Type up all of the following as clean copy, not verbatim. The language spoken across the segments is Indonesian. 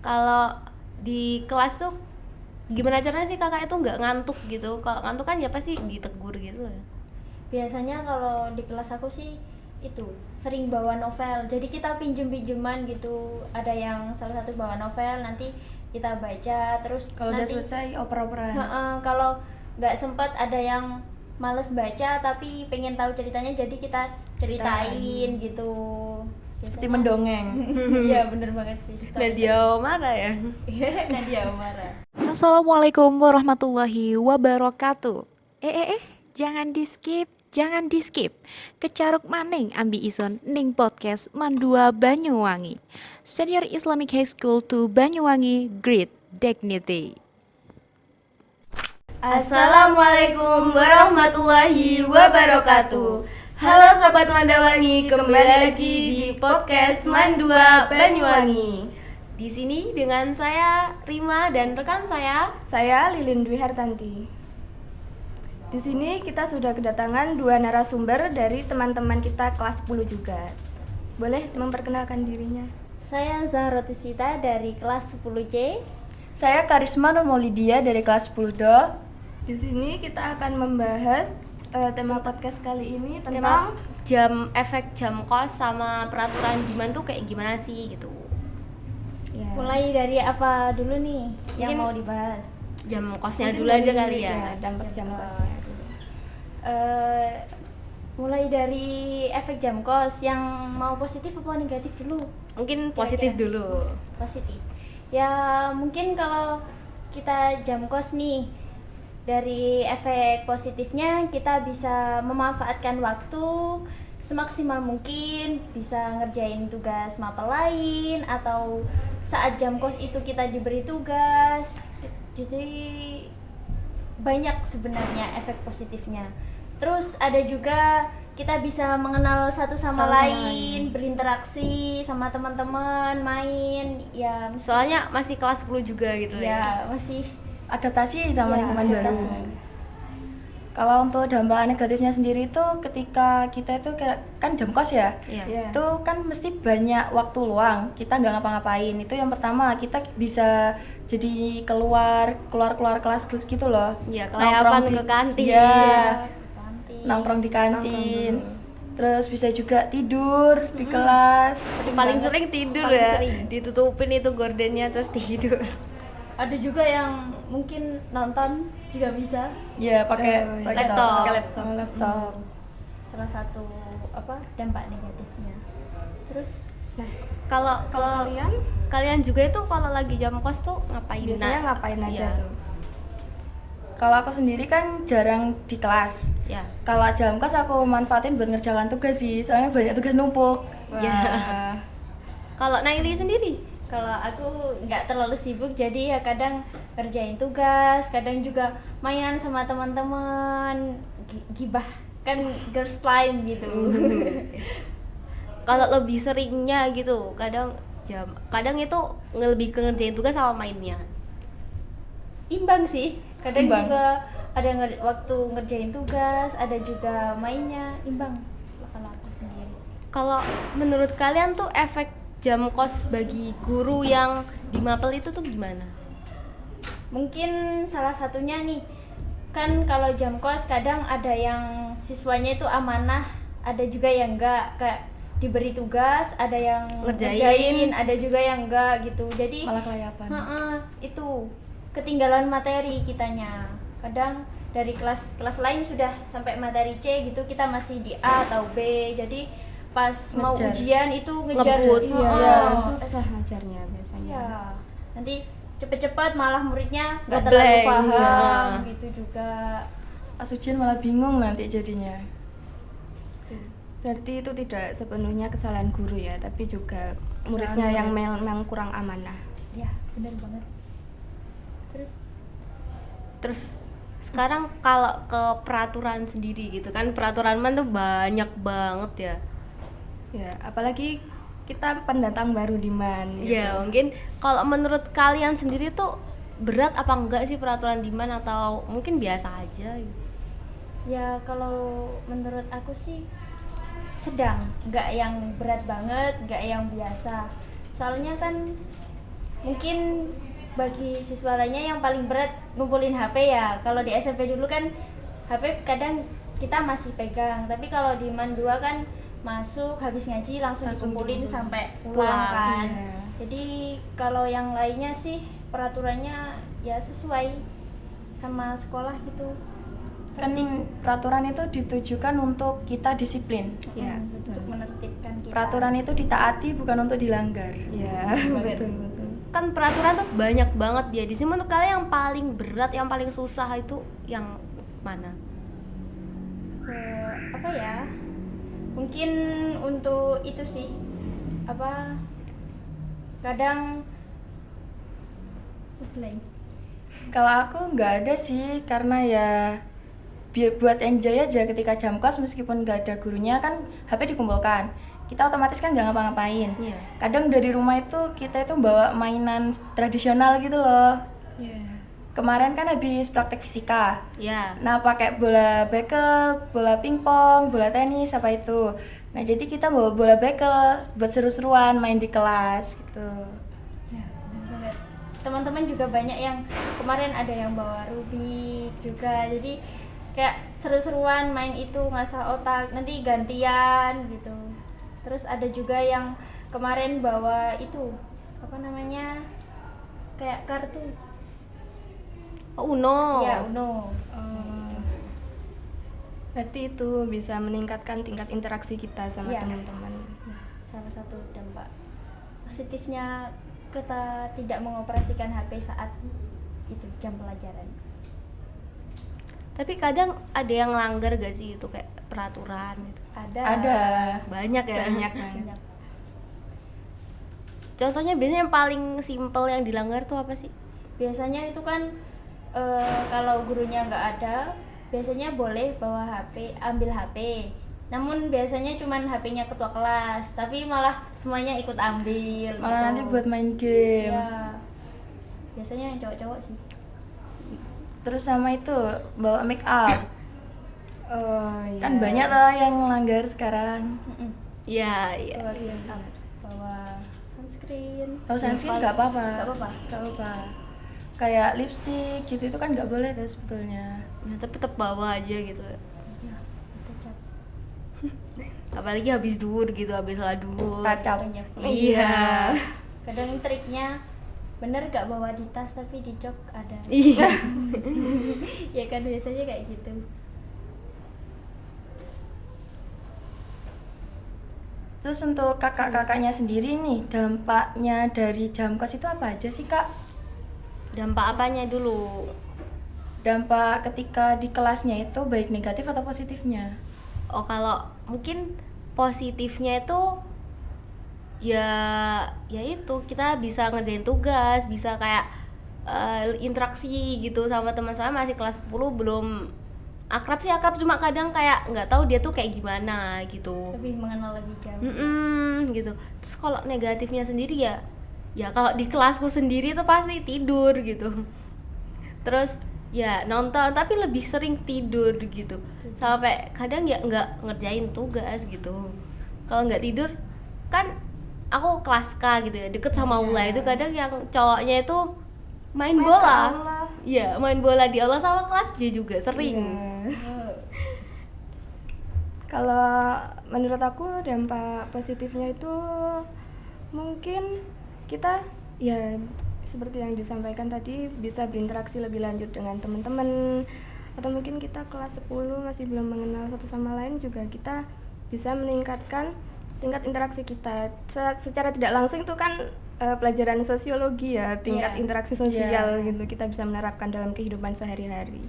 Kalau di kelas tuh gimana caranya sih kakak itu nggak ngantuk gitu? Kalau ngantuk kan ya pasti ditegur gitu loh. Biasanya kalau di kelas aku sih itu sering bawa novel, jadi kita pinjem-pinjeman gitu, ada yang salah satu bawa novel, nanti kita baca, terus Kalau udah nanti selesai oper-operan. kalau nggak sempat ada yang males baca tapi pengen tahu ceritanya, jadi kita ceritain gitu. Seperti Biasanya- mendongeng. Iya bener banget sih. Nadia marah ya. Nadia Omara. Assalamualaikum warahmatullahi wabarakatuh. Jangan di skip. Kecaruk maning ambi ison ning podcast Mandua Banyuwangi. Senior Islamic High School to Banyuwangi, Great Dignity. Assalamualaikum warahmatullahi wabarakatuh. Halo Sobat Mandawangi, kembali lagi di podcast Mandua Banyuwangi. Di sini dengan saya Rima dan rekan saya. Saya Lilin Dwi Hartanti. Di sini kita sudah kedatangan 2 narasumber dari teman-teman kita kelas 10 juga. Boleh memperkenalkan dirinya? Saya Zahra Tisita dari kelas 10C. Saya Karisma Nurmaulidia dari kelas 10 Do. Di sini kita akan membahas tema podcast kali ini Tema tentang efek jam kos sama peraturan Diman tuh kayak gimana sih gitu. ya, Mulai dari apa dulu nih yang Mungkin mau dibahas? Jam kosnya mungkin dulu aja dari- kali ya. dampak jam kos. Mulai dari efek jam kos yang mau positif apa negatif dulu? Mungkin positif Kira-kira. dulu. Positif. Ya mungkin kalau kita jam kos nih, dari efek positifnya kita bisa memanfaatkan waktu semaksimal mungkin, bisa ngerjain tugas mapel lain, atau saat jam kos itu kita diberi tugas. Jadi banyak sebenarnya efek positifnya. Terus ada juga kita bisa mengenal satu sama lain, berinteraksi sama teman-teman, main ya. Soalnya masih kelas 10 juga gitu ya. Ya masih adaptasi sama ya, lingkungan adaptasi. baru. Kalau untuk dampak negatifnya sendiri itu ketika kita itu kan jam kos ya, Iya. itu kan mesti banyak waktu luang, kita nggak ngapa-ngapain. Itu yang pertama, kita bisa jadi keluar kelas gitu loh. Iya, kelayapan Nongkrong ke kantin. Iya, kantin. nongkrong di kantin. Terus bisa juga tidur di kelas. Paling sering tidur Paling ya. sering. Ditutupin itu gordennya terus tidur. Ada juga yang mungkin nonton juga bisa. Ya, pakai Laptop. laptop. Salah satu dampak negatifnya. Terus Kalau kalian juga itu kalau lagi jam kos tuh ngapain? Biasanya ngapain aja iya. tuh? Kalau aku sendiri kan jarang di kelas. Ya. Kalau jam kos aku manfaatin buat ngerjakan tugas sih, soalnya banyak tugas numpuk. Ya. Kalau Naili sendiri? kalau aku nggak terlalu sibuk, jadi ya kadang kerjain tugas, kadang juga mainan sama teman-teman, gibah kan girls time gitu. Kalau lebih seringnya gitu, kadang itu lebih ke ngerjain tugas sama mainnya. Imbang sih, kadang Imbang. juga ada waktu ngerjain tugas, ada juga mainnya, imbang kalau aku sendiri. Kalau menurut kalian tuh efek jam kos bagi guru yang di Mapel itu tuh gimana? Mungkin salah satunya nih, kan kalau jam kos kadang ada yang siswanya itu amanah, ada juga yang enggak, kayak diberi tugas, ada yang Ngerjain. ada juga yang enggak gitu. Jadi Malah kelayapan. itu ketinggalan materi kitanya. Kadang dari kelas lain sudah sampai materi C gitu, kita masih di A atau B. Jadi pas mau Ngejar. ujian itu ngejar. Ngebut. Iya, susah ngajarnya biasanya. Ya, nanti cepet-cepet malah muridnya nggak Ngeblank, terlalu paham ya. gitu juga. Pas ujian malah bingung nanti jadinya. Berarti itu tidak sepenuhnya kesalahan guru ya, tapi juga muridnya Kesalahan yang memang kurang amanah. Ya, benar banget. Terus sekarang kalau ke peraturan sendiri gitu kan, peraturan man tuh banyak banget ya. Ya, apalagi kita pendatang baru di MAN. Gitu. Ya mungkin kalau menurut kalian sendiri tuh berat apa enggak sih peraturan Diman, atau mungkin biasa aja gitu? Ya kalau menurut aku sih sedang, nggak yang berat banget, nggak yang biasa. Soalnya kan mungkin bagi siswa lainnya yang paling berat ngumpulin HP ya. Kalau di SMP dulu kan HP kadang kita masih pegang, tapi kalau di MAN 2 kan masuk habis ngaji langsung dikumpulin sampai pulang kan. Iya. Jadi kalau yang lainnya sih peraturannya ya sesuai sama sekolah gitu. Kan peraturan itu ditujukan untuk kita disiplin. Ya, Untuk betul. menertibkan kita. Peraturan itu ditaati bukan untuk dilanggar. Ya, betul. Kan peraturan tuh banyak banget dia. Di sini menurut kalian yang paling berat, yang paling susah itu yang mana? Apa ya? Mungkin untuk itu sih. Apa? Kadang blank. Kalau aku nggak ada sih, karena ya buat enjoy aja ketika jam kos, meskipun nggak ada gurunya kan HP dikumpulkan. Kita otomatis kan nggak ngapa-ngapain. Iya. Kadang dari rumah itu kita itu bawa mainan tradisional gitu loh. Ya. Kemarin kan habis praktek fisika. Ya. Nah, pakai bola bekel, bola pingpong, bola tenis, apa itu. Nah, jadi kita bawa bola bekel buat seru-seruan main di kelas gitu. Ya, benar banget. Teman-teman juga banyak yang kemarin ada yang bawa Rubik juga. Jadi kayak seru-seruan main itu, ngasah otak, nanti gantian gitu. Terus ada juga yang kemarin bawa itu apa namanya? Kayak kartu. Oh, Uno. Ya, Uno. Berarti itu bisa meningkatkan tingkat interaksi kita sama Iya. teman-teman. Nah, salah satu dampak positifnya kita tidak mengoperasikan HP saat itu jam pelajaran. Tapi kadang ada yang langgar gak sih itu kayak peraturan gitu? Ada. Banyak ya. Banyak banget. Banyak. Contohnya biasanya yang paling simpel yang dilanggar tuh apa sih? Biasanya itu kan kalau gurunya nggak ada, biasanya boleh bawa HP, ambil HP. Namun biasanya cuman HP-nya ketua kelas, tapi malah semuanya ikut ambil. Malah gitu. nanti buat main game. Ya. Biasanya yang cowok-cowok sih. Terus sama itu bawa make up. Oh, iya. Kan banyak loh yang melanggar sekarang. Iya, iya. Bawa make up, bawa sunscreen. Kalau sunscreen nggak apa-apa. Nggak apa-apa. Nggak apa-apa. Kayak lipstick gitu itu kan nggak boleh tuh sebetulnya. Nah, tapi tetap bawa aja gitu. Ya, tetap. Apalagi habis duhur gitu, habis sholat duhur. Kacau. Banyak. Iya. Kadang triknya bener gak bawa di tas tapi di jok ada. Iya. Ya kan biasanya kayak gitu. Terus untuk kakak-kakaknya sendiri nih, dampaknya dari jam kos itu apa aja sih, Kak? Dampak apanya dulu? Dampak ketika di kelasnya itu baik negatif atau positifnya? Oh, kalau mungkin positifnya itu ya itu kita bisa ngerjain tugas, bisa kayak interaksi gitu sama teman. Saya masih kelas 10 belum akrab sih, akrab cuma kadang kayak nggak tahu dia tuh kayak gimana gitu. Lebih mengenal lebih jauh. Gitu. Terus kalau negatifnya sendiri ya kalau di kelasku sendiri tuh pasti tidur gitu. Terus ya nonton tapi lebih sering tidur gitu. Sampai kadang ya nggak ngerjain tugas gitu. Kalau nggak tidur kan aku kelas K gitu ya, deket sama Ula itu kadang yang cowoknya itu main bola. Iya, main bola di aula sama kelas J juga sering. Kalau menurut aku dampak positifnya itu mungkin kita ya seperti yang disampaikan tadi bisa berinteraksi lebih lanjut dengan teman-teman, atau mungkin kita kelas 10 masih belum mengenal satu sama lain juga kita bisa meningkatkan tingkat interaksi kita. Secara tidak langsung itu kan pelajaran sosiologi ya, tingkat interaksi sosial gitu kita bisa menerapkan dalam kehidupan sehari-hari.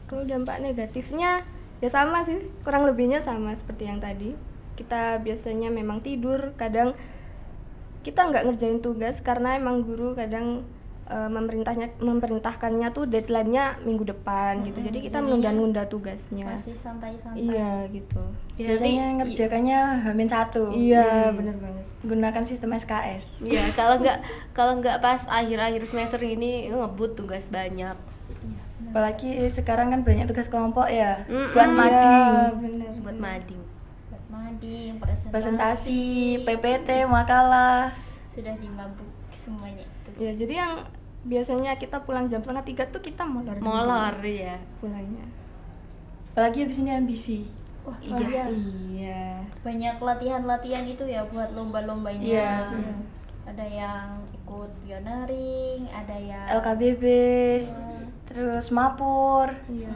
Kalau dampak negatifnya ya sama sih, kurang lebihnya sama seperti yang tadi. Kita biasanya memang tidur, kadang kita nggak ngerjain tugas karena emang guru kadang memerintahkannya tuh deadline-nya minggu depan gitu. Jadi kita menunda-nunda tugasnya. Masih santai-santai. Iya gitu. Ya, Biasanya nanti- ngerjakannya H-1. Iya, bener banget. Gunakan sistem SKS. Iya, kalau nggak pas akhir-akhir semester ini ngebut tugas banyak. Apalagi sekarang kan banyak tugas kelompok ya. Mm-mm. Buat mading, Bener. Buat mading. Buat mading, presentasi, PPT, makalah. sudah dimabuk semuanya itu. Ya jadi yang biasanya kita pulang jam 2:30 tuh kita molor dulu Molor ya. pulangnya. Apalagi habis ini ambisi. Wah, Iya. Iya. banyak latihan-latihan itu ya buat lomba-lombanya. Iya. Ada yang ikut pioneering, ada yang LKBB, terus mapur. Iya.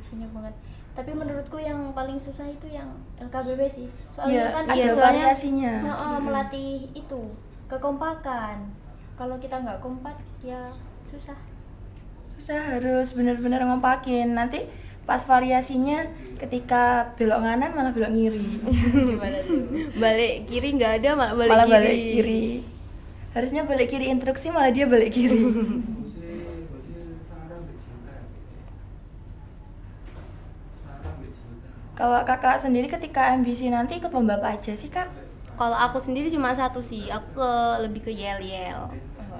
banyak banget. Tapi menurutku yang paling susah itu yang LKBB sih. Soalnya Iya, kan ada soalnya- variasinya. melatih itu kekompakan. Kalau kita nggak kompak ya susah. Susah, harus benar-benar ngompakin. Nanti pas variasinya ketika belok kanan malah belok kiri. Gimana tuh? Balik kiri nggak ada, malah balik Malah kiri. balik kiri. Harusnya balik kiri instruksi, malah dia balik kiri. Kalau kakak sendiri ketika ambisi nanti ikut lomba apa aja sih kak? Kalau aku sendiri cuma satu sih, aku lebih ke yel-yel.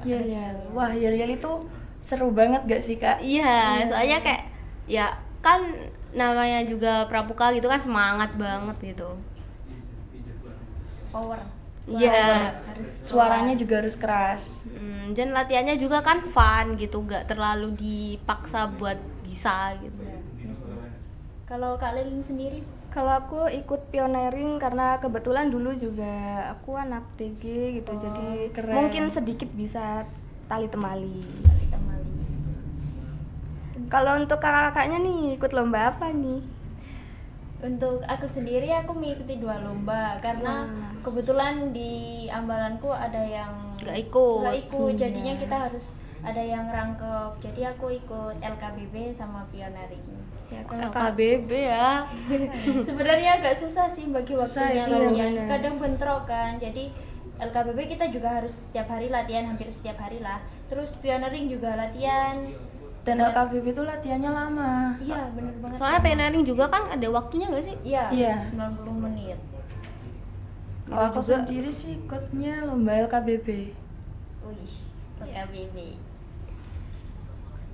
Yel-yel. Wah, yel-yel itu seru banget gak sih kak? Iya, soalnya kayak ya kan namanya juga pramuka gitu kan, semangat banget gitu. Power. Iya. Suaranya juga harus keras. Dan latihannya juga kan fun gitu, gak terlalu dipaksa buat bisa gitu. Iya sih. Kalau Kak Lilin sendiri? Kalau aku ikut pioneering karena kebetulan dulu juga aku anak TG gitu, jadi keren. mungkin sedikit bisa tali temali. Temali. Kalau untuk kakak-kakaknya nih ikut lomba apa nih? Untuk aku sendiri aku mengikuti 2 lomba karena kebetulan di ambalanku ada yang Nggak ikut. nggak ikut, jadinya kita harus ada yang rangkep. Jadi aku ikut LKBB sama pioneering. Ya, LKBB ya. Sebenarnya agak susah sih bagi Susah waktunya itu, latihan. benar. Kadang bentrok kan. Jadi LKBB kita juga harus setiap hari latihan, hampir setiap hari lah. Terus pioneering juga latihan. Dan LKBB itu latihannya lama. Iya, bener banget. Soalnya pioneering juga kan ada waktunya nggak sih? Iya, Iya. 90 menit. Kalau aku sendiri sih ikutnya lomba LKBB. Wih, LKBB.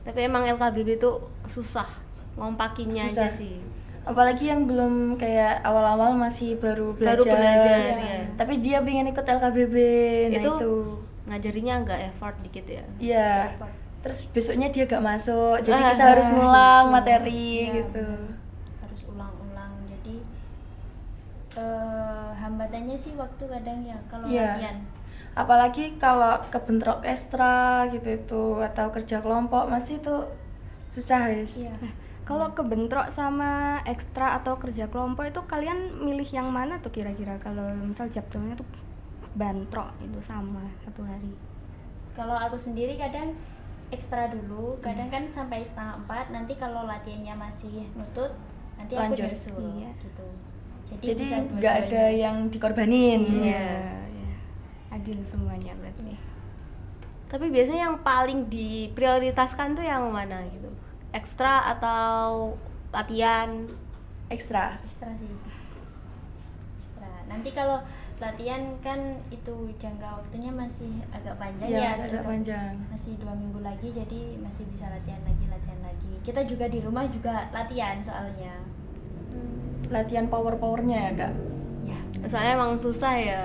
Tapi emang LKBB itu susah ngompakinnya aja Susah. sih. Apalagi yang belum kayak awal-awal masih baru belajar. Baru belajar, ya. Tapi dia pengen ikut LKBB. Nah Itu itu. Ngajarinya agak effort dikit ya. Iya. Terus besoknya dia gak masuk. Jadi kita harus ngulang materi Iya, gitu. bener. Harus ulang-ulang. Jadi hambatannya sih waktu kadang ya kalau Iya. latihan. Apalagi kalau kebentrok ekstra gitu itu atau kerja kelompok masih itu susah guys. Iya. Kalau kebentrok sama ekstra atau kerja kelompok itu kalian milih yang mana tuh kira-kira kalau misal jadwalnya tuh bentrok itu sama satu hari? Kalau aku sendiri kadang ekstra dulu, kadang kan sampai 3:30. Nanti kalau latihannya masih nutut, nanti aku Lanjut. nyusul Iya. gitu. Jadi Jadi bisa nggak ada dua-duanya. yang dikorbanin. Iya, ya. Adil semuanya berarti. Tapi biasanya yang paling diprioritaskan tuh yang mana gitu? Ekstra atau latihan? Ekstra. Ekstra sih. Ekstra. Nanti kalau latihan kan itu jangka waktunya masih agak panjang Iya, ya. masih agak panjang. Masih 2 minggu lagi, jadi masih bisa latihan lagi. Kita juga di rumah juga latihan soalnya. Latihan power-powernya ya kak. Ya. Soalnya emang susah ya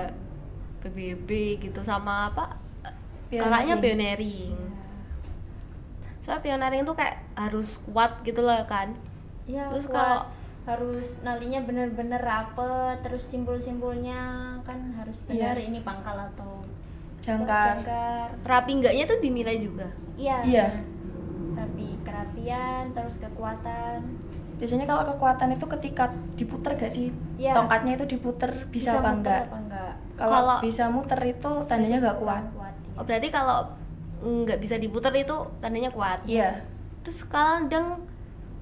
PBB gitu sama apa? Pioneering. Kakaknya pioneering. Soalnya pioneering tuh kayak harus kuat gitu loh kan. Ya, Terus kuat. kalau Harus nalinya bener-bener rapet, terus simpul-simpulnya kan harus benar Iya. ini pangkal atau Jangkar. jangkar. rapi enggaknya tuh dinilai juga. Iya. Iya. Kerapian, terus kekuatan. Biasanya kalau kekuatan itu ketika diputer gak sih? Iya. Tongkatnya itu diputer bisa, apa muter enggak? apa enggak? Kalau Kalau- bisa muter itu tandanya nggak kuat. Ya. Oh, berarti kalau nggak bisa diputar itu tandanya kuat. Iya. Terus kadang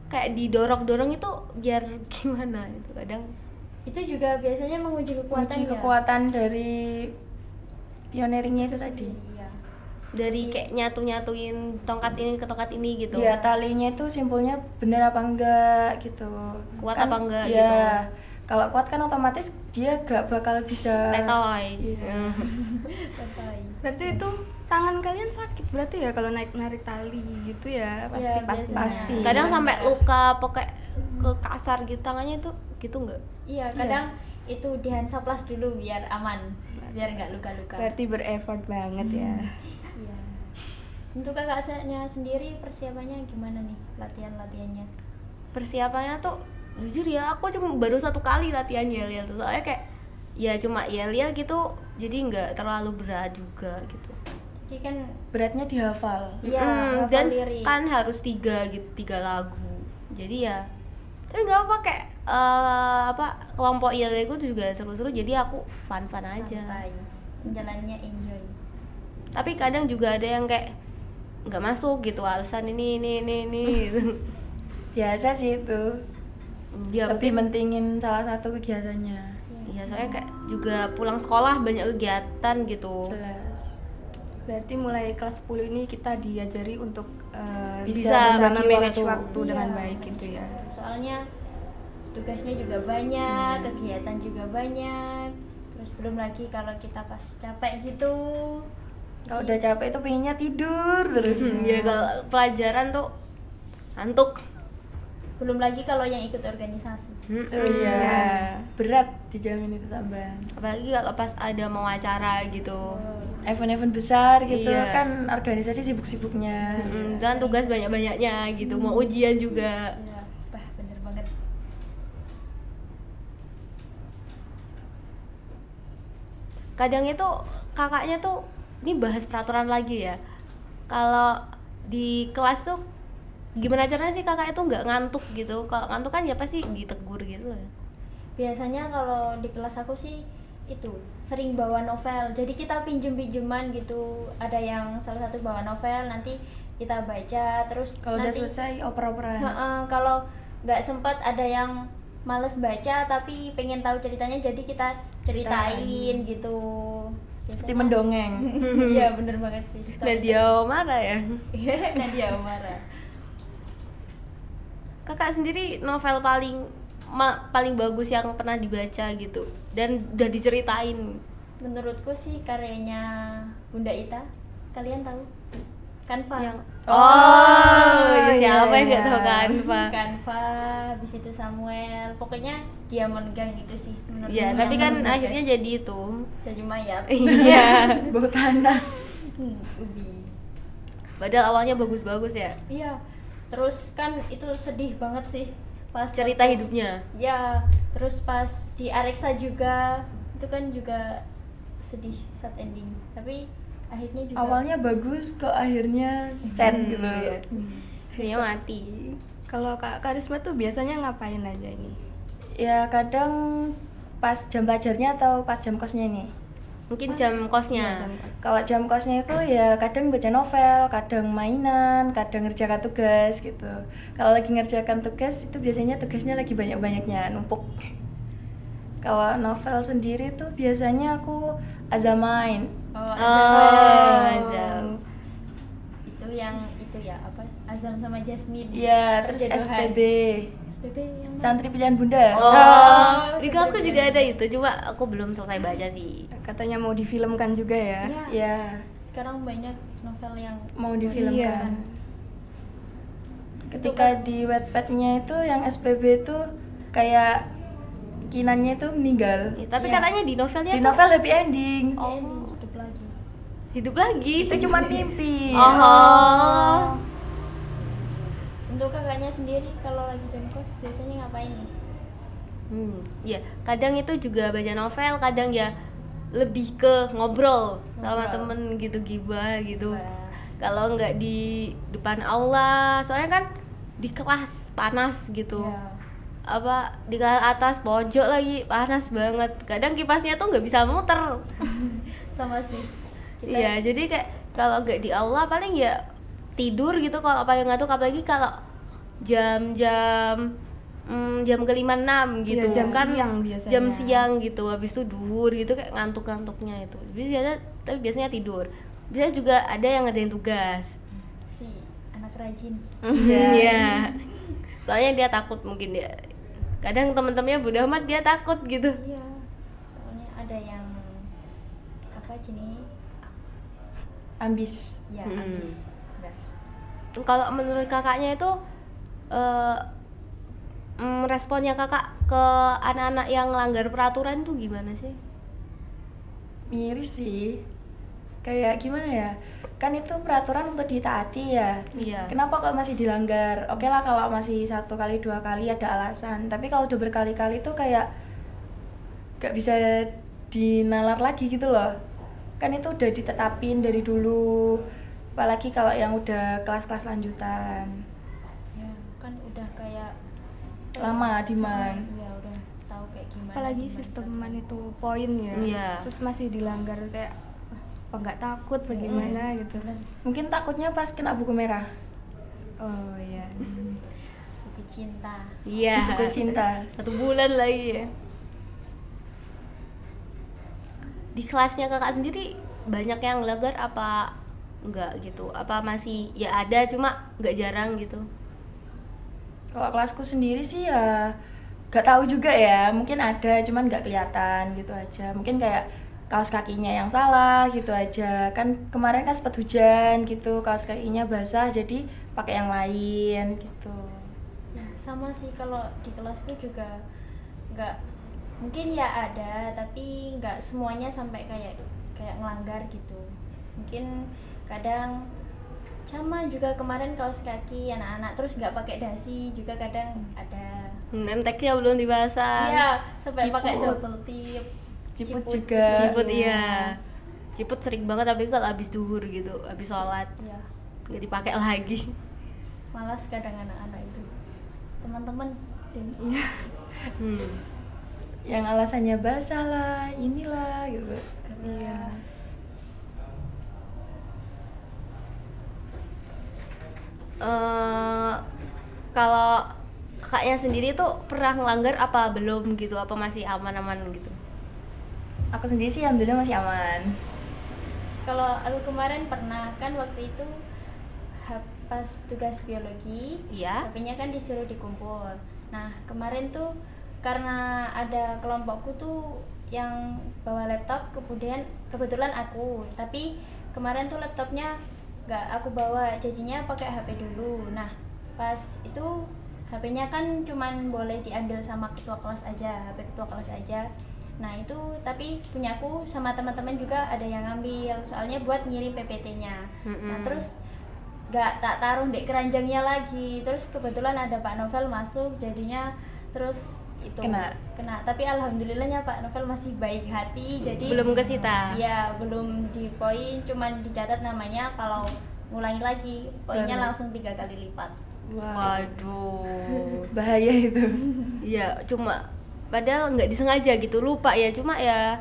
kayak didorong-dorong itu biar gimana itu kadang. Itu juga biasanya menguji kekuatan Uji ya. kekuatan dari pioneeringnya itu tadi. Iya. Dari kayak nyatu-nyatuin tongkat ini ke tongkat ini gitu. Iya, talinya itu simpulnya benar apa enggak gitu. Kuat apa enggak iya. gitu. Kalau kuat kan otomatis dia gak bakal bisa Letoy. Iya. Letoy. Berarti itu tangan kalian sakit berarti ya kalau narik tali gitu ya? Pasti Iya, pasti. biasanya. Pasti. Kadang sampai luka pakai ke kasar gitu tangannya itu gitu enggak? Iya, kadang itu di handsaplas dulu biar aman, biar nggak luka-luka. Berarti bereffort banget ya. Iya. Untuk kakaknya sendiri persiapannya gimana nih latihannya? Persiapannya tuh jujur ya aku cuma baru 1 kali latihan yel-yel tuh, soalnya kayak ya cuma yel-yel gitu, jadi nggak terlalu berat juga gitu. Jadi kan Beratnya dihafal. iya hafal Dan lirik. kan harus 3 gitu, 3 lagu, jadi ya tapi nggak apa kayak kelompok yel-yel itu juga seru-seru, jadi aku fun aja. Santai. Jalannya enjoy. Tapi kadang juga ada yang kayak nggak masuk gitu alasan ini gitu. Biasa sih itu. Ya Lebih mungkin mentingin salah satu kegiatannya. ya soalnya kayak juga pulang sekolah banyak kegiatan gitu. Jelas. Berarti mulai kelas 10 ini kita diajari untuk Bisa bersama bagi manage waktu. waktu dengan Iya, baik gitu ya. Soalnya tugasnya juga banyak, kegiatan juga banyak. Terus belum lagi kalau kita pas capek gitu. Kalau udah capek itu pengennya tidur terus. Ya kalau pelajaran tuh ngantuk. Belum lagi kalau yang ikut organisasi. Oh iya. Berat dijamin itu tambahan. Apalagi kalau pas ada mau acara gitu. Event-event besar gitu Iya. kan organisasi sibuk-sibuknya. Dan tugas banyak-banyaknya gitu, mau ujian juga. Ya, wah bener banget. Kadang itu kakaknya tuh ini bahas peraturan lagi ya. Kalau di kelas tuh gimana caranya sih kakak itu nggak ngantuk gitu? Kalau ngantuk kan ya pasti ditegur gitu loh. Biasanya kalau di kelas aku sih itu sering bawa novel. Jadi kita pinjem-pinjeman gitu. Ada yang salah satu bawa novel, nanti kita baca terus Kalau udah nanti selesai oper-operan. kalau nggak sempat ada yang males baca tapi pengen tahu ceritanya, jadi kita ceritain gitu. Seperti Biasanya- mendongeng. Iya bener banget sih. Nadia marah ya. Nadia Omara. Kakak sendiri novel paling bagus yang pernah dibaca gitu dan udah diceritain. Menurutku sih karyanya Bunda Ita. Kalian tahu? Kanva. Yang Oh, siapa iya, yang nggak iya. tahu Kanva? Kanva, habis itu Samuel. Pokoknya Diamond Gang gitu sih menurutku. Ya, tapi yang kan bagus. akhirnya jadi itu. jadi mayat. Iya. Bau tanah. Ubi. Padahal awalnya bagus-bagus ya. Iya. Terus kan itu sedih banget sih pas Cerita waktu- hidupnya. Ya, terus pas di Areksa juga itu kan juga sedih sad ending. Tapi akhirnya juga Awalnya bagus kok akhirnya sad gitu. Iya. Akhirnya mati. Kalau Kak Karisma tuh biasanya ngapain aja ini? Ya kadang pas jam pelajarnya atau pas jam kosnya nih. Mungkin jam kosnya. Jam kos. Kalau jam kosnya itu ya kadang baca novel, kadang mainan, kadang ngerjakan tugas gitu. Kalau lagi ngerjakan tugas itu biasanya tugasnya lagi banyak-banyaknya, numpuk. Kalau novel sendiri tuh biasanya aku azamain. Oh, Azam. itu yang itu ya apa Azam sama Jasmine. Iya, terus Perjodohan. SPB. SPB yang mana? Santri Pilihan Bunda. Oh, di kelasku juga ada itu, cuma aku belum selesai baca sih. Katanya mau difilmkan juga ya. Iya. Ya, Sekarang banyak novel yang mau difilmkan. Iya. Ketika di Wattpad-nya itu yang SPB itu kayak kinannya itu meninggal. Ya, tapi Iya. katanya di novelnya Di tuh novel happy ending. hidup lagi. hidup lagi. Itu cuma mimpi. Oh. Untuk kakaknya sendiri kalau lagi jam kos biasanya ngapain nih? Ya, kadang itu juga baca novel, kadang ya lebih ke ngobrol sama Ngobrol. temen gitu, gibah gitu. Wah. Kalau nggak di depan aula, soalnya kan di kelas panas gitu. Ya. Apa di kelas atas pojok lagi panas banget. Kadang kipasnya tuh nggak bisa muter. Sama sih. Kita Iya, jadi kayak kalau nggak di aula paling ya tidur gitu kalau paling ngantuk, apalagi kalau jam-jam jam ke-5-6 gitu Iya, jam kan siang biasanya. jam siang gitu, habis itu duhur gitu kayak ngantuk-ngantuknya itu. Tapi biasanya tidur. Biasanya juga ada yang ngerjain tugas. si anak rajin. Iya. Soalnya dia takut mungkin dia. Kadang teman-temannya bodo amat, dia takut gitu. Iya. Soalnya ada yang apa jenis Ambis. ya Hmm. habis. Udah. Kalau menurut kakaknya itu responnya kakak ke anak-anak yang langgar peraturan tuh gimana sih? Miris sih. kayak gimana ya, kan itu peraturan untuk ditaati ya. Iya. Kenapa kok masih dilanggar? Oke lah kalau masih 1 kali 2 kali ada alasan, tapi kalau udah berkali-kali tuh kayak gak bisa dinalar lagi gitu loh. Kan itu udah ditetapin dari dulu, apalagi kalau yang udah kelas-kelas lanjutan Ya, kan udah kayak lama demand. ya udah tahu kayak gimana. Apalagi gimana sistem peraturan. man itu poin ya. Iya. Terus masih dilanggar kayak apa nggak takut bagaimana gitu kan. Mungkin takutnya pas kena buku merah, Oh iya. buku cinta. Iya. buku cinta. 1 bulan lagi ya. Di kelasnya kakak sendiri banyak yang ngelanggar apa enggak gitu? Apa masih ya ada cuma nggak jarang gitu? Kalau kelasku sendiri sih ya gak tahu juga ya, mungkin ada cuman gak kelihatan gitu aja. Mungkin kayak kaos kakinya yang salah gitu aja. Kan kemarin kan sempat hujan gitu, kaos kakinya basah jadi pakai yang lain gitu. Nah, sama sih kalau di kelasku juga nggak, mungkin ya ada tapi nggak semuanya sampai kayak ngelanggar gitu. Mungkin kadang sama juga kemarin kaos kaki anak-anak terus nggak pakai dasi juga kadang ada. Nemteknya belum dipasang. Iya, sampai Ciput. pakai double tip. Ciput juga. Ciput iya. Ciput sering banget tapi kalau habis duhur gitu, habis sholat Iya, nggak dipakai lagi. malas kadang anak-anak itu. Teman-teman, Iya. Yang alasannya basah lah, inilah gitu. Iya. Kalau kakaknya sendiri tuh pernah ngelanggar apa belum gitu? Apa masih aman-aman gitu? Aku sendiri sih alhamdulillah masih aman. kalau aku kemarin pernah kan waktu itu pas tugas biologi, Iya. HP-nya kan disuruh dikumpul. Nah, kemarin tuh karena ada kelompokku tuh yang bawa laptop, kebetulan aku, tapi kemarin tuh laptopnya nggak aku bawa, jadinya pakai HP dulu. Nah, pas itu HP-nya kan cuman boleh diambil sama ketua kelas aja, HP ketua kelas aja. Nah, itu tapi punyaku sama teman-teman juga ada yang ngambil, soalnya buat ngirim PPT-nya. Nah, terus nggak tak taruh di keranjangnya lagi, terus kebetulan ada Pak Novel masuk, jadinya terus itu Kena. tapi alhamdulillahnya Pak Novel masih baik hati, jadi Belum kesita. ya belum di poin, cuman dicatat namanya, kalau ngulangi lagi poinnya Baru. langsung 3 kali lipat. Wah, Waduh. bahaya itu. Iya, cuma padahal nggak disengaja gitu, lupa ya, cuma ya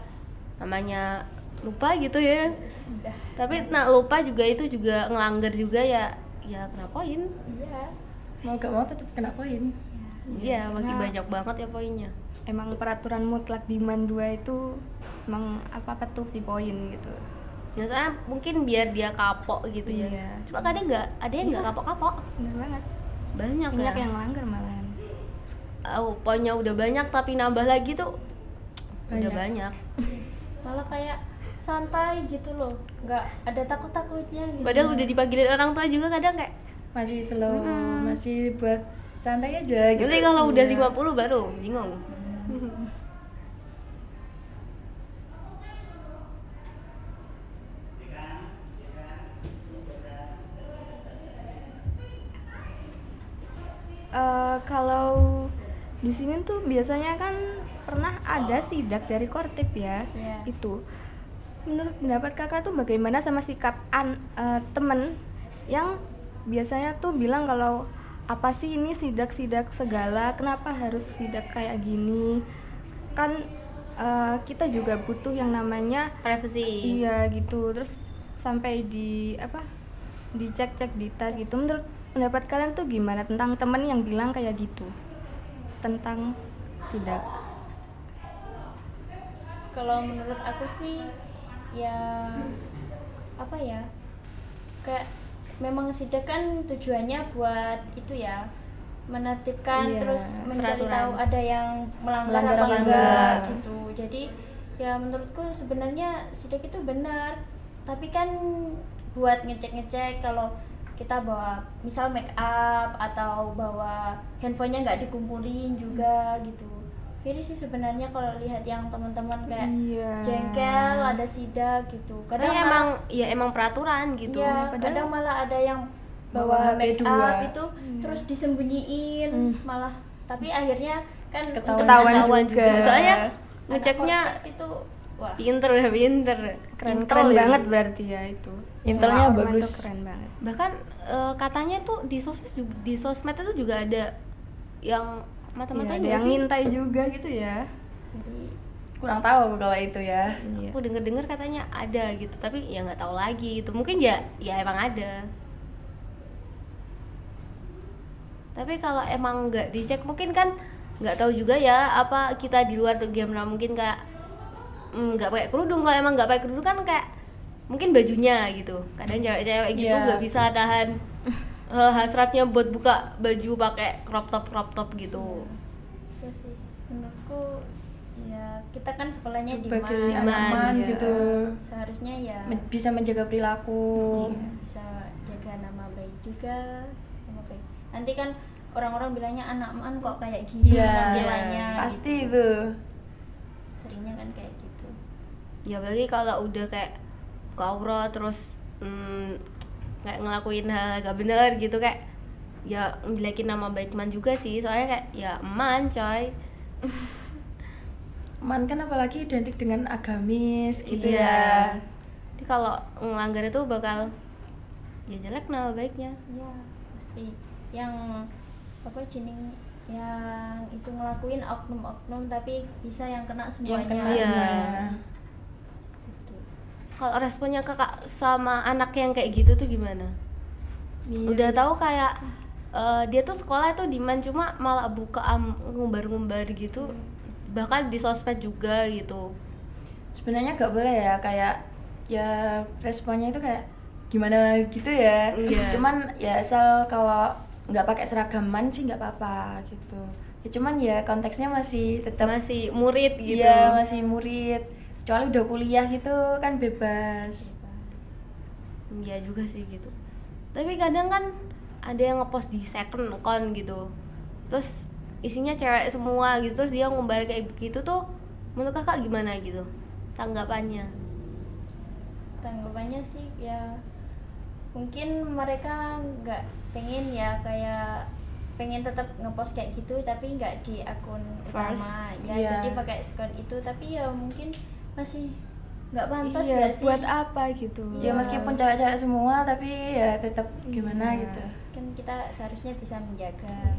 namanya lupa gitu ya. Sudah. Tapi nah lupa juga itu juga ngelanggar juga ya kena poin. Iya. Mau gak mau tetap kena poin. Iya, bagi karena- banyak banget ya poinnya. Emang peraturan mutlak di MAN 2 itu emang apa-apa tuh di poin gitu. Nah, soalnya mungkin biar dia kapok gitu ya. Iya. Cuma kadang ada yang nggak kapok-kapok. Bener banget. Banyak Banyak ya. yang langgar malahan. Poinnya udah banyak tapi nambah lagi tuh udah banyak. Malah kayak santai gitu loh, nggak ada takut-takutnya gitu. Padahal udah dipanggilin orang tua juga kadang kayak Masih slow, masih buat santai aja gitu. nanti kalau udah Iya. 50 baru bingung. Kalau di sini tuh biasanya kan pernah ada sidak dari Kortip ya. Iya. Itu menurut pendapat kakak tuh bagaimana sama sikap temen yang biasanya tuh bilang kalau apa sih ini sidak-sidak segala, kenapa harus sidak kayak gini, kan kita juga butuh yang namanya Privacy. iya gitu, terus sampai dicek-cek di tas gitu. Menurut pendapat kalian tuh gimana tentang temen yang bilang kayak gitu tentang sidak? Kalau menurut aku sih ya apa ya, kayak memang sidak kan tujuannya buat itu ya, menertibkan, Iya, terus mencari peraturan. tahu ada yang melanggar Melanggar apa apa enggak enggak. gitu. Jadi ya menurutku sebenarnya sidak itu benar, tapi kan buat ngecek-ngecek kalau kita bawa misal make up atau bawa handphonenya nggak dikumpulin juga gitu. iri sih sebenarnya kalau lihat yang teman-teman kayak Iya. jengkel, ada sidak gitu. Soalnya emang peraturan gitu. Iya, kadang malah ada yang Bawa bawa make HP up 2. itu terus disembunyiin malah, tapi akhirnya kan Ketahuan juga. Soalnya anak ngeceknya korpek itu wah pinter. Keren Intel ya. banget berarti ya itu. Intelnya Semua orma bagus. itu keren banget. Bahkan katanya tuh di sosmed itu juga ada yang Iya, mata-matanya ada nggak yang sih? ngintai juga gitu ya. jadi Kurang tahu aku kalau itu ya. Iya. Aku denger katanya ada gitu, tapi ya nggak tahu lagi gitu. Mungkin ya emang ada. Tapi kalau emang nggak dicek mungkin kan nggak tahu juga ya apa kita di luar tuh gimana, mungkin kayak nggak pakai kerudung. Kalau emang nggak pakai kerudung kan kayak mungkin bajunya gitu. Kadang cewek-cewek gitu Iya. nggak bisa tahan hasratnya buat buka baju pakai crop top gitu. itu sih menurutku ya kita kan sekolahnya di Sebagai MAN, anak man iya. gitu. seharusnya ya Bisa menjaga perilaku. bisa jaga nama baik juga, nama baik. Nanti kan orang-orang bilangnya anak man kok kayak gini Iya, tampilannya pasti gitu. itu. Seringnya kan kayak gitu. Ya apalagi kalau udah kayak buka aurat terus kayak ngelakuin hal gak bener gitu, kayak ya ngejelekin nama baik man juga sih. Soalnya kayak ya eman coy. Man kan apalagi identik dengan agamis gitu Iya. ya. Jadi kalau ngelanggar itu bakal ya jelek nama baiknya. Iya, pasti. Yang apa jening yang itu ngelakuin oknum-oknum tapi bisa yang kena semuanya. Yang kena Iya. semuanya. Gitu. Kalau responnya kakak sama anak yang kayak gitu tuh gimana? Iya, Udah terus- tahu kayak dia tuh sekolah tuh di man, cuma malah buka ngumbar-ngumbar gitu, bahkan di sosmed juga gitu. Sebenarnya nggak boleh ya, kayak ya responnya itu kayak gimana gitu ya. Iya. Cuman ya asal kalau nggak pakai seragaman sih nggak apa-apa gitu. Ya cuman ya konteksnya masih tetap Masih murid gitu. Iya, masih murid. Kecuali udah kuliah gitu kan bebas. Iya juga sih gitu. Tapi kadang kan ada yang ngepost di second account gitu, terus isinya cewek semua gitu, terus dia ngumbar kayak begitu tuh, menurut kakak gimana gitu tanggapannya? Tanggapannya sih ya mungkin mereka nggak pengen ya kayak pengen tetap ngepost kayak gitu tapi nggak di akun utama ya, iya. jadi pakai akun itu, tapi ya mungkin masih nggak pantas Iya, nggak sih, buat apa gitu. Ya meskipun cewek-cewek semua tapi ya tetap gimana Iya. gitu. kan kita seharusnya bisa menjaga.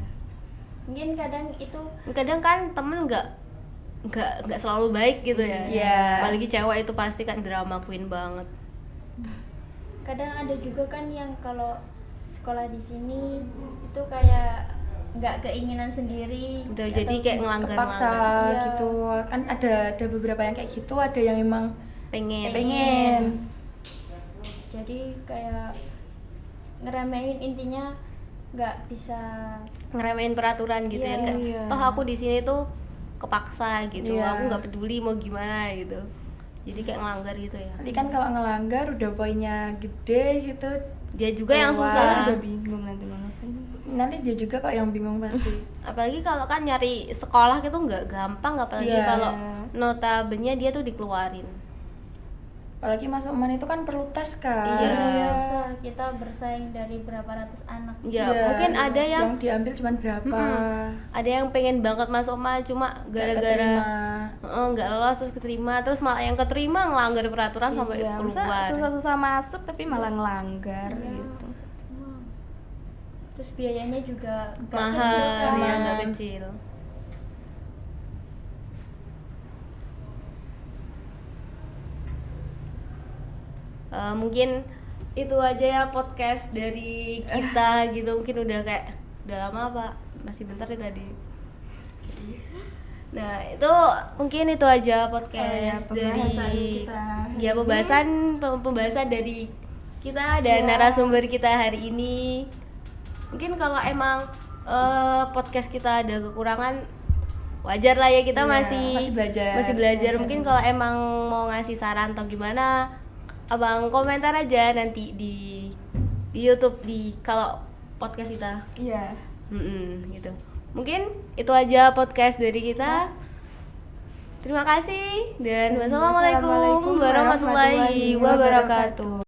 Mungkin kadang itu Kadang kan temen nggak selalu baik gitu ya. Iya. Apalagi cewek itu pasti kan drama queen banget. kadang ada juga kan yang kalau sekolah di sini itu kayak nggak keinginan sendiri Gitu, jadi kayak ngelanggar Kepaksa Iya. gitu. Kan ada beberapa yang kayak gitu, ada yang emang pengen. pengen. jadi kayak ngeremehin, intinya nggak bisa. Ngeremehin peraturan gitu ya, Iya, kayak iya. toh aku di sini tuh kepaksa gitu, Iya. aku nggak peduli mau gimana gitu, jadi kayak ngelanggar gitu ya. Nanti kan kalau ngelanggar udah poinnya gede gitu. Dia juga yang Keluar. susah, Udah bingung nanti mau ngapain. Nanti dia juga kok yang bingung pasti. apalagi kalau kan nyari sekolah gitu nggak gampang, apalagi Iya. kalau notabene dia tuh dikeluarin. Apalagi masuk man itu kan perlu tes kan. Iya. Susah kita bersaing dari berapa ratus anak. Ya Iya. mungkin ada yang diambil cuman berapa. ada yang pengen banget masuk mah, cuma Nggak gara-gara keterima. nggak lolos terus keterima, terus malah yang keterima ngelanggar peraturan sampai Iya, masa keluar. susah-susah masuk tapi malah ngelanggar Iya. gitu. Terus biayanya juga nggak Mahal, kecil kan. ya nggak kecil. Mungkin itu aja ya podcast dari kita gitu. Mungkin udah lama apa masih bentar ya tadi. Nah itu mungkin itu aja podcast pembahasan dari kita ya pembahasan dari kita dan narasumber kita hari ini. Mungkin kalau emang podcast kita ada kekurangan, wajar lah ya, kita Iya, masih masih belajar. Mungkin kalau emang mau ngasih saran atau gimana, abang komentar aja nanti di YouTube kalau podcast kita. Iya. Gitu. Mungkin itu aja podcast dari kita. Terima kasih dan Wassalamualaikum wassalamualaikum warahmatullahi wabarakatuh.